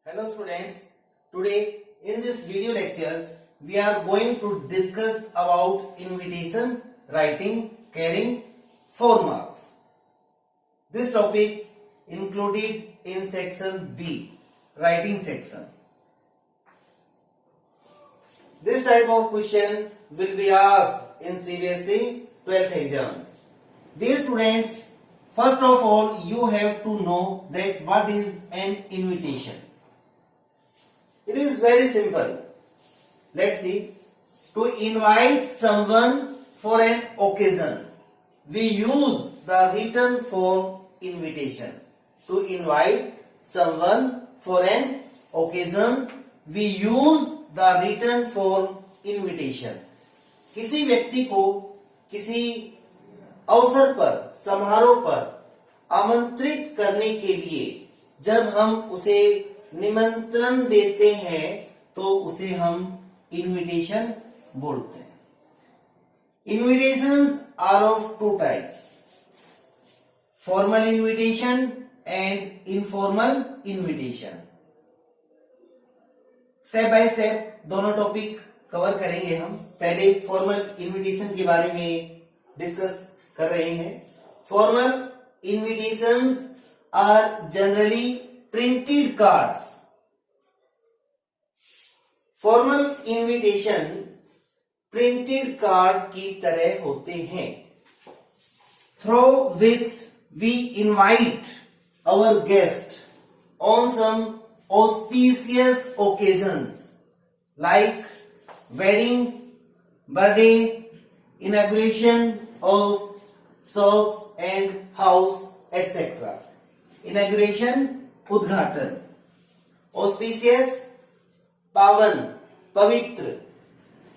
Hello students, today in this video lecture we are going to discuss about invitation writing carrying 4 marks. This topic included in section B, writing section. This type of question will be asked in CBSE 12th exams. Dear students, first of all you have to know that what is an invitation. It is very simple. Let's see. To invite someone for an occasion, we use the written form invitation. To invite someone for an occasion, we use the written form invitation. किसी व्यक्ति को किसी अवसर पर, समारोह पर आमंत्रित करने के लिए जब हम उसे निमंत्रण देते हैं तो उसे हम इनविटेशन बोलते हैं. Invitations are of two types, formal invitation and informal invitation. Step by step दोनों टॉपिक कवर करेंगे हम. पहले फॉर्मल इनविटेशन के बारे में डिस्कस कर रहे हैं. Formal invitations are generally printed cards. Formal invitation printed card की तरह होते हैं, through which we invite our guest on some auspicious occasions like wedding, birthday, inauguration of shops and house, etc. Inauguration उद्घाटन, auspicious पावन, पवित्र.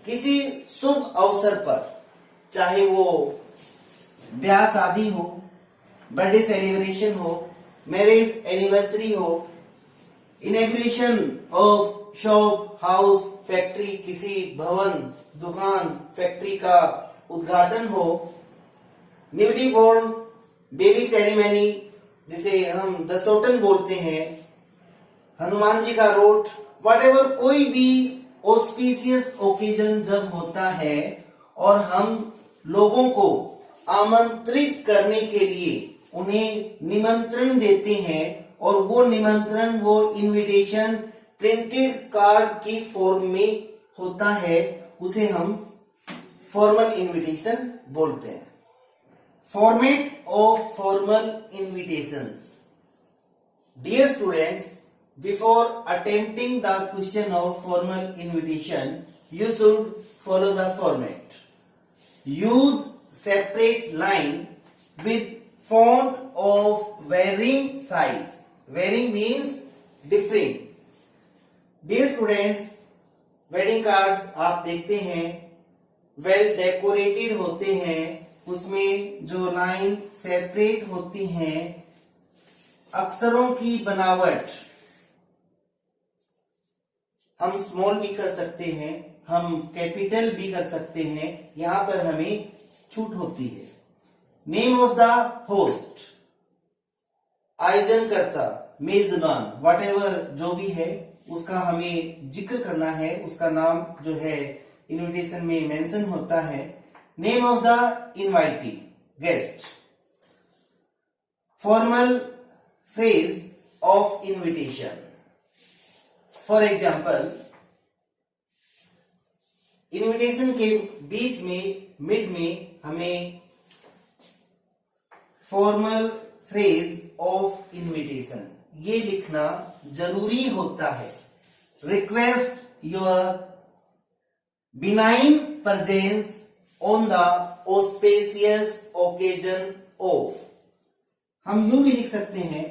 किसी शुभ अवसर पर, चाहे वो ब्याह शादी हो, बर्थडे सेलिब्रेशन हो, मैरिज एनिवर्सरी हो, inauguration of shop, house, factory, किसी भवन, दुकान, फैक्ट्री का उद्घाटन हो, न्यूली बोर्न बेबी सेरेमनी जिसे हम दसोटन बोलते हैं, हनुमान जी का रोट, व्हाटएवर कोई भी ऑस्पिशियस ओकेजन जब होता है और हम लोगों को आमंत्रित करने के लिए उन्हें निमंत्रण देते हैं और वो निमंत्रण, वो इनविटेशन प्रिंटेड कार्ड की फॉर्म में होता है, उसे हम फॉर्मल इनविटेशन बोलते हैं. Format of formal invitations. Dear students, before attempting the question of formal invitation you should follow the format. Use separate line with font of varying size. Varying means differing. Dear students, wedding cards आप देखते हैं well decorated होते हैं, उसमें जो line separate होती हैं, अक्षरों की बनावट हम स्मॉल भी कर सकते हैं, हम कैपिटल भी कर सकते हैं, यहां पर हमें छूट होती है. नेम ऑफ द होस्ट, आयोजनकर्ता, मेजबान, व्हाटएवर जो भी है उसका हमें जिक्र करना है, उसका नाम जो है इनविटेशन में मेंशन होता है. Name of the invitee, guest. Formal phrase of invitation. For example, invitation के बीच में, मिड में हमें फॉर्मल फ्रेज ऑफ इनविटेशन ये लिखना जरूरी होता है. Request your benign presence on the auspicious occasion of. हम यूं भी लिख सकते हैं,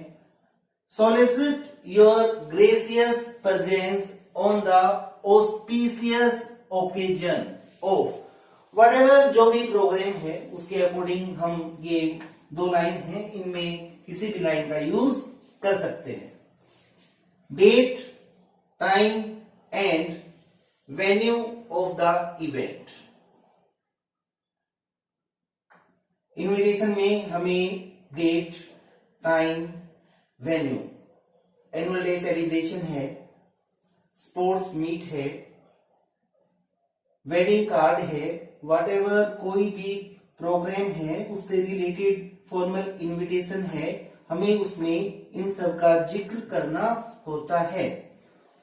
solicit your gracious presence on the auspicious occasion of. Whatever जो भी प्रोग्राम है उसके अकॉर्डिंग हम ये दो लाइन हैं, इनमें किसी भी लाइन का यूज कर सकते हैं. Date, time and venue of the event. Invitation में हमें date, time, venue annual day celebration है, स्पोर्ट्स मीट है, वेडिंग कार्ड है, व्हाटएवर कोई भी प्रोग्राम है उससे रिलेटेड फॉर्मल इनविटेशन है, हमें उसमें इन सब का जिक्र करना होता है।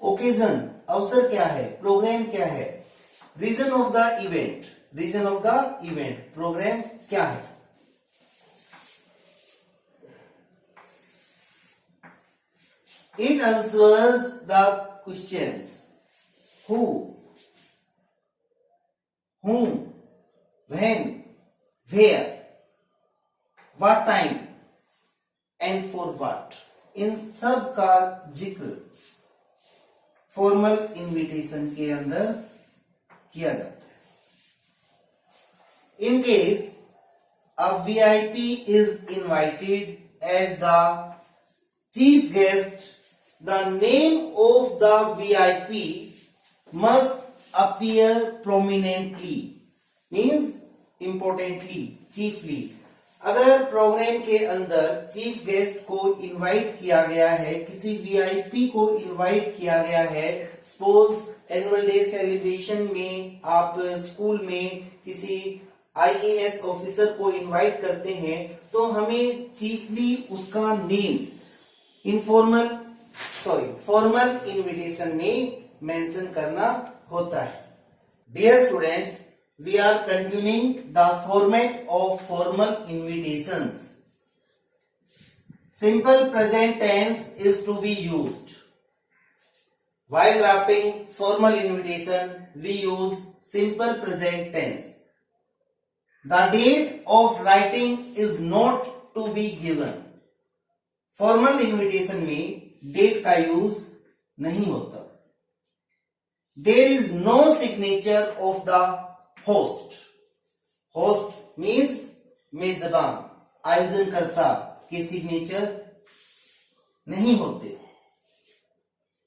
ओकेजन अवसर क्या है, प्रोग्राम क्या है, reason of the event, reason of the event, program क्या है। It answers the questions who, whom, when, where, what time and for what। इन सब का जिक्र फॉर्मल इनविटेशन के अंदर किया जाता है। In case a VIP is invited as the chief guest, the name of the VIP must appear prominently, means importantly, chiefly। अगर programme के अंदर चीफ गेस्ट को इनवाइट किया गया है, किसी वीआईपी को इनवाइट किया गया है, सपोज एनुअल डे सेलिब्रेशन में आप स्कूल में किसी आईएएस ऑफिसर को इनवाइट करते हैं, तो हमें चीफली उसका नेम फॉर्मल इनविटेशन में मेंशन करना होता है। Dear students, we are continuing the format of formal invitations. Simple present tense is to be used. While drafting formal invitation, we use simple present tense. The date of writing is not to be given. Formal invitation में date का use नहीं होता। There is no signature of the host, host means मेजबान, आयोजनकर्ता के signature नहीं होते।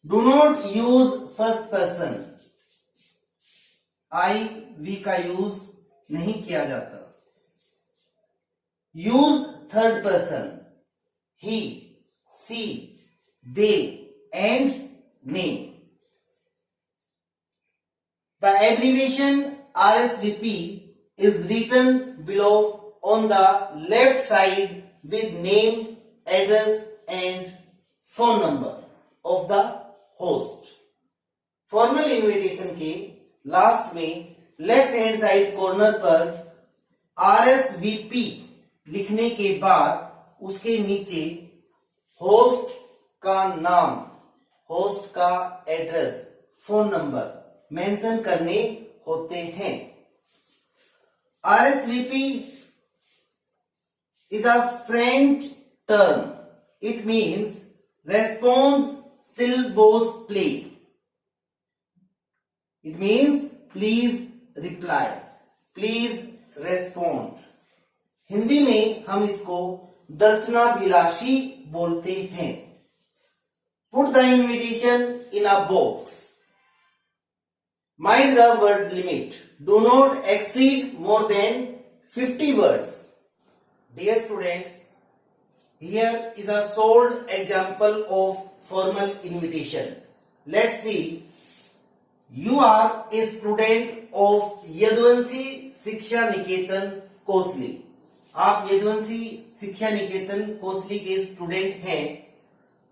Do not use first person, I we का यूज नहीं किया जाता। Use third person, he, she, they and name. The abbreviation RSVP is written below on the left side with name, address and phone number of the host। Formal invitation के last में left hand side corner पर RSVP लिखने के बाद उसके नीचे host का नाम, होस्ट का एड्रेस, फोन नंबर मेंशन करने होते हैं। RSVP is a French term. It means response s'il vous plaît. It means please reply, please respond। Hindi में हम इसको दर्शनाभिलाषी बोलते हैं। Put the invitation in a box। Mind the word limit. Do not exceed more than 50 words. Dear students, here is a short example of formal invitation. Let's see. You are a student of Yaduvanshi Shiksha Niketan Kosli. आप यदुवंशी शिक्षा निकेतन कोसली के student हैं।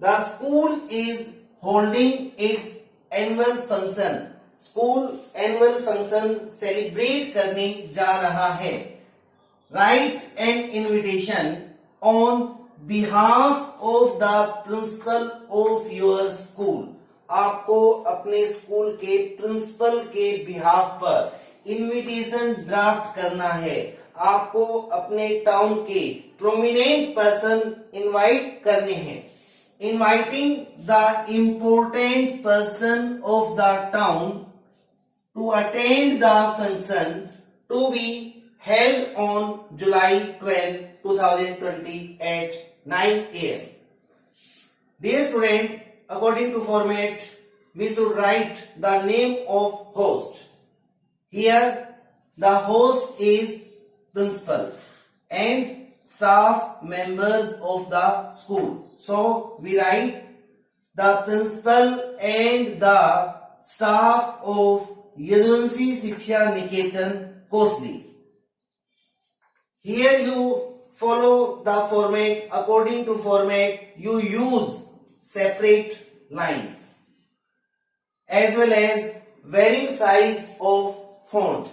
The school is holding its annual function। School annual function celebrate करने जा रहा है। Right N invitation on behalf of the principle of your school. आपको अपने school के प्रिंसिपल के बिहाफ पर इनविटेशन ड्राफ्ट करना है। आपको अपने टाउन के प्रोमिनेंट पर्सन इनवाइट करने हैं। Inviting the important person of the town to attend the function to be held on July 12, 2020 at 9 a.m. Dear student, according to format, we should write the name of host. Here, the host is principal and staff members of the school. So, we write the principal and the staff of Yadunsi Shiksha Niketan, Kosli. Here you follow the format. According to format, you use separate lines as well as varying size of fonts.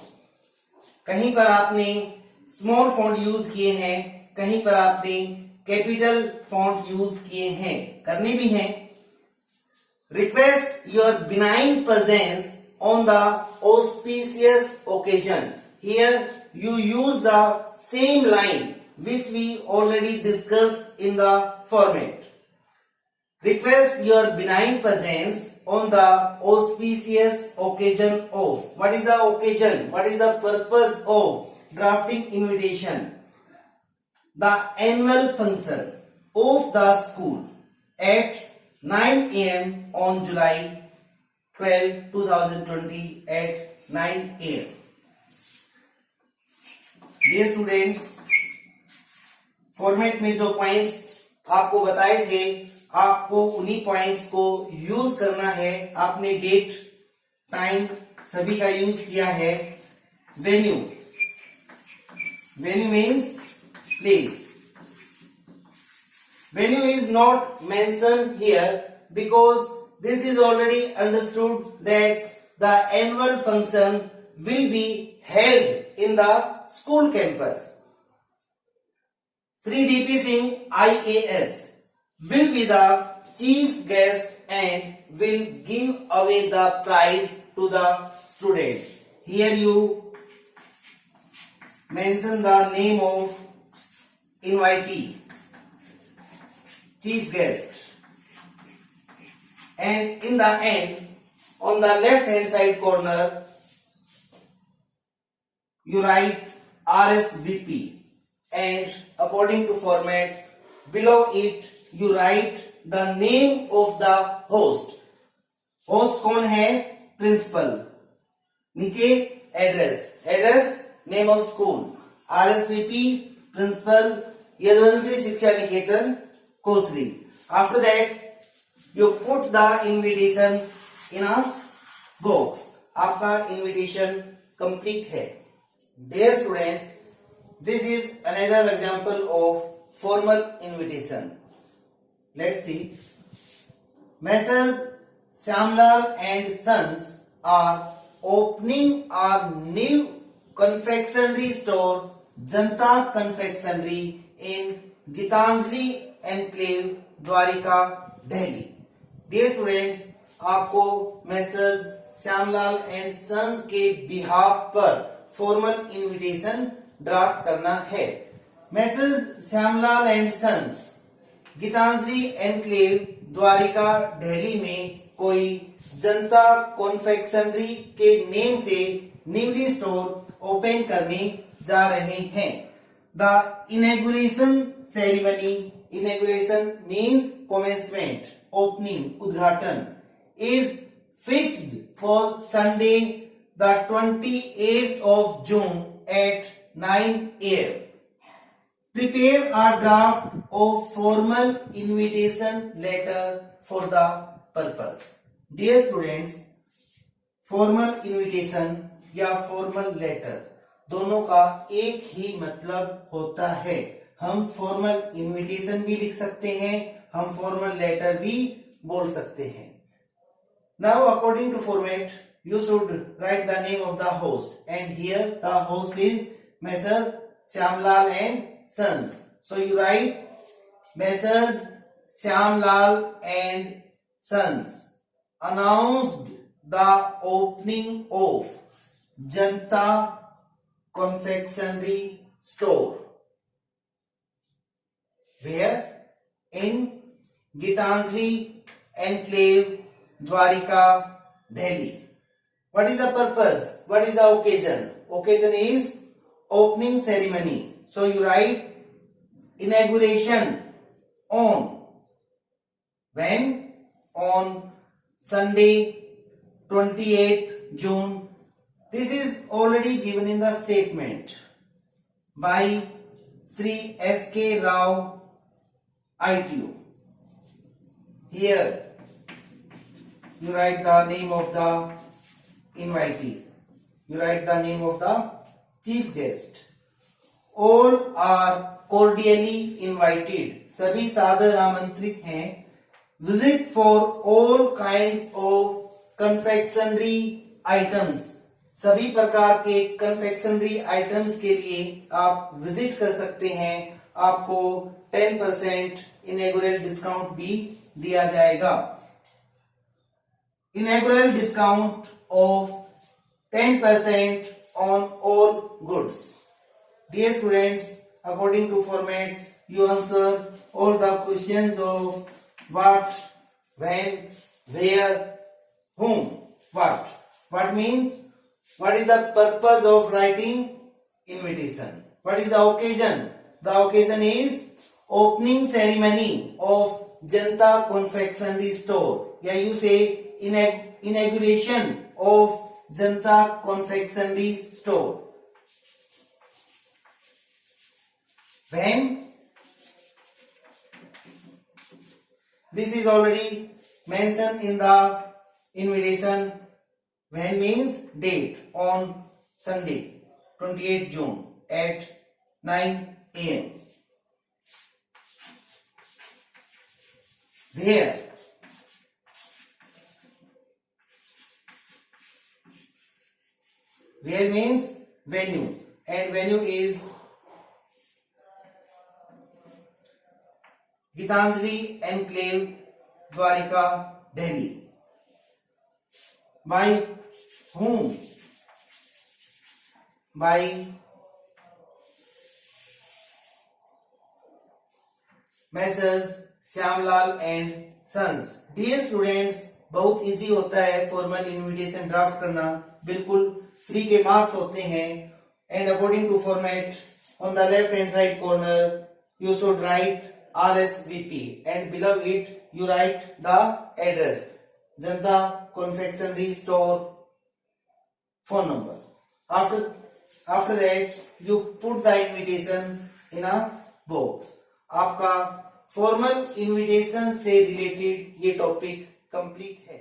कहीं पर आपने small font use किए हैं, कहीं पर आपने capital font use किए हैं, करने भी हैं. Request your benign presence on the auspicious occasion. Here you use the same line which we already discussed in the format. Request your benign presence on the auspicious occasion of. What is the occasion? What is the purpose of drafting invitation? The annual function of the school at 9 a.m. on July 12, 2020 at 9 a.m. Dear students, format में जो points आपको बताए थे, आपको उन्हीं points को use करना है. आपने डेट, टाइम सभी का यूज किया है. Venue, venue means place. Venue is not mentioned here because this is already understood that the annual function will be held in the school campus. Sri D.P. Singh IAS will be the chief guest and will give away the prize to the student. Here you mention the name of invitee, chief guest, and in the end, on the left hand side corner, you write RSVP, and according to format, below it you write the name of the host. Host कौन है? Principal. नीचे address, address name of school, RSVP principal Yaduvanshi Shiksha Niketan Kosli. After that, you put the invitation in a box. आपका invitation complete है. Dear students, this is another example of formal invitation. Let's see. Messrs. Syamlal and Sons are opening a new confectionery store, Janta Confectionery, in Gitanjali Enclave, Dwarka, Delhi. Dear students, आपको Messrs Shyamlal and Sons के behalf पर formal invitation draft करना है. Messrs Shyamlal and Sons Gitanjali Enclave, Dwarka, Delhi में कोई जनता confectionery के name से newly store open करने जा रहे हैं. The inauguration ceremony, inauguration means commencement, opening, उद्घाटन, is fixed for Sunday the 28th of June at 9 a.m. Prepare a draft of formal invitation letter for the purpose. Dear students, formal invitation या formal letter दोनों का एक ही मतलब होता है. हम formal invitation भी लिख सकते हैं, हम फॉर्मल लेटर भी बोल सकते हैं. Now according to format, you should write the name of the host, and here the host is Messrs. Syamlal and Sons. So you write Messrs. Syamlal and Sons announced the opening of Janta Confectionery Store. Where? In Gitanjali Enclave, Dwarika, Delhi. What is the purpose? What is the occasion? Occasion is opening ceremony. So you write inauguration on. When? On Sunday 28 June. This is already given in the statement by Sri S.K. Rao ITU. Here you write the name of the invitee. You write the name of the chief guest. All are cordially invited. सभी सादर आमंत्रित हैं. Visit for all kinds of confectionery items. सभी प्रकार के confectionery items के लिए आप विजिट कर सकते हैं. आपको 10% inaugural discount भी दिया जाएगा. Inaugural discount of 10% on all goods. Dear students, according to format, you answer all the questions of what, when, where, whom, what. What means? What is the purpose of writing invitation? What is the occasion? The occasion is opening ceremony of Janta Confectionery Store. Yeah, you say inauguration of Janta Confectionery Store. When? This is already mentioned in the invitation. When means date, on Sunday, 28 June at 9 a.m. Where? Where means venue, and venue is Gitanjali Enclave, Dwarika, Delhi. By whom? By Messrs Shyamlal and Sons. Dear students, बहुत easy होता है formal invitation draft करना. बिल्कुल free के marks होते हैं. And according to format, on the left hand side corner you should write RSVP and below it you write the address, Janta Confectionery Store phone number. After that you put the invitation in a box. आपका formal invitation से related ये topic complete है.